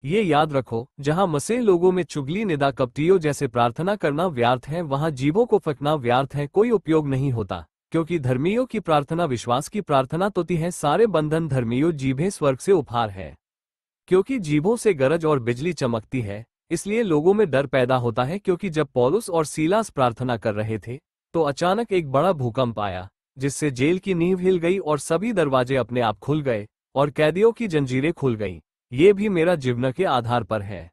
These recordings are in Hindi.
ये याद रखो, जहां मसीह लोगों में चुगली निदा कपटियों जैसे प्रार्थना करना व्यर्थ है, वहां जीवों को फकना व्यर्थ है, कोई उपयोग नहीं होता। क्योंकि धर्मियों की प्रार्थना विश्वास की प्रार्थना तोती है, सारे बंधन धर्मियों जीभें स्वर्ग से उपहार है। क्योंकि जीभों से गरज और बिजली चमकती है, इसलिए लोगों में डर पैदा होता है। क्योंकि जब पौलुस और सीलास प्रार्थना कर रहे थे, तो अचानक एक बड़ा भूकंप आया, जिससे जेल की नींव हिल गई और सभी दरवाजे अपने आप खुल गए और कैदियों की जंजीरें खुल गईं। ये भी मेरा जीवन के आधार पर है।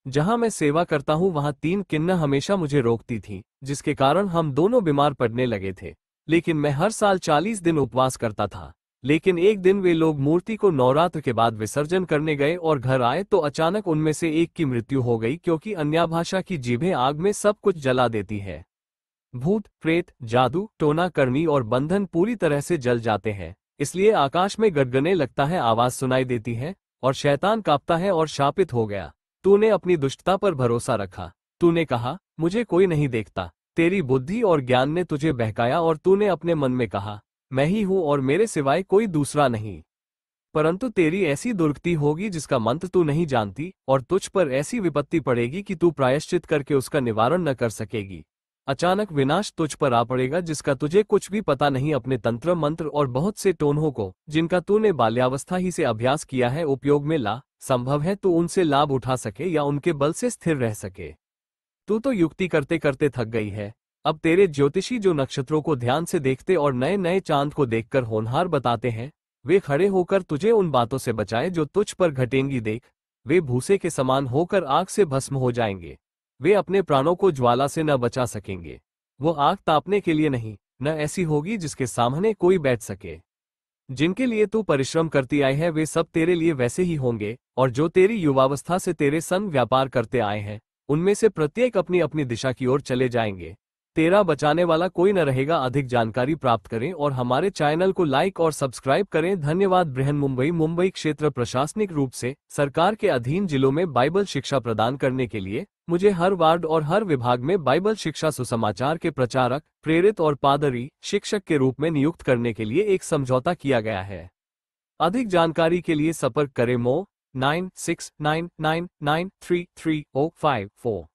जहां मैं सेवा करता हूं, वहां 3 किन्नर हमेशा मुझे रोकती थी, जिसके कारण हम दोनों बीमार पड़ने लगे थे। लेकिन मैं हर साल 40 दिन उपवास करता था। लेकिन एक दिन वे लोग मूर्ति को नवरात्र के बाद विसर्जन करने गए और घर आए तो अचानक उनमें से एक की मृत्यु हो गई, क्योंकि अन्य भाषा की जीभें आग में सब कुछ जला देती है। भूत, प्रेत, जादू, टोना कर्मी और बंधन पूरी तरह से जल जाते हैं। इसलिए आकाश में गड़गड़ाने लगता है, आवाज सुनाई देती है और शैतान कांपता है और शापित हो गया। तूने अपनी दुष्टता पर भरोसा रखा। तूने कहा, मुझे कोई नहीं देखता। तेरी बुद्धि और ज्ञान ने तुझे बहकाया और तूने अपने मन में कहा, मैं ही हूं और मेरे सिवाय कोई दूसरा नहीं। परंतु तेरी ऐसी दुर्गति होगी जिसका मंत्र तू नहीं जानती, और तुझ पर ऐसी विपत्ति पड़ेगी कि तू प्रायश्चित करके उसका निवारण न कर सकेगी। अचानक विनाश तुझ पर आ पड़ेगा जिसका तुझे कुछ भी पता नहीं। अपने तंत्र मंत्र और बहुत से टोनहों को, जिनका तूने बाल्यावस्था ही से अभ्यास किया है, उपयोग में ला। संभव है तू उनसे लाभ उठा सके या उनके बल से स्थिर रह सके। तू तो युक्ति करते करते थक गई है। अब तेरे ज्योतिषी जो नक्षत्रों को ध्यान से देखते और नए नए चांद को देखकर होनहार बताते हैं, वे खड़े होकर तुझे उन बातों से बचाए जो तुझ पर घटेंगी। देख, वे भूसे के समान होकर आग से भस्म हो जाएंगे। वे अपने प्राणों को ज्वाला से न बचा सकेंगे। वो आग तापने के लिए नहीं, न ऐसी होगी जिसके सामने कोई बैठ सके। जिनके लिए तू परिश्रम करती आई है, वे सब तेरे लिए वैसे ही होंगे, और जो तेरी युवावस्था से तेरे संग व्यापार करते आए हैं, उनमें से प्रत्येक अपनी अपनी दिशा की ओर चले जाएंगे। तेरा बचाने वाला कोई न रहेगा। अधिक जानकारी प्राप्त करें और हमारे चैनल को लाइक और सब्सक्राइब करें। धन्यवाद। बृहन मुंबई क्षेत्र प्रशासनिक रूप से सरकार के अधीन जिलों में बाइबल शिक्षा प्रदान करने के लिए मुझे हर वार्ड और हर विभाग में बाइबल शिक्षा सुसमाचार के प्रचारक, प्रेरित और पादरी शिक्षक के रूप में नियुक्त करने के लिए एक समझौता किया गया है। अधिक जानकारी के लिए संपर्क करें। मो 9699933054।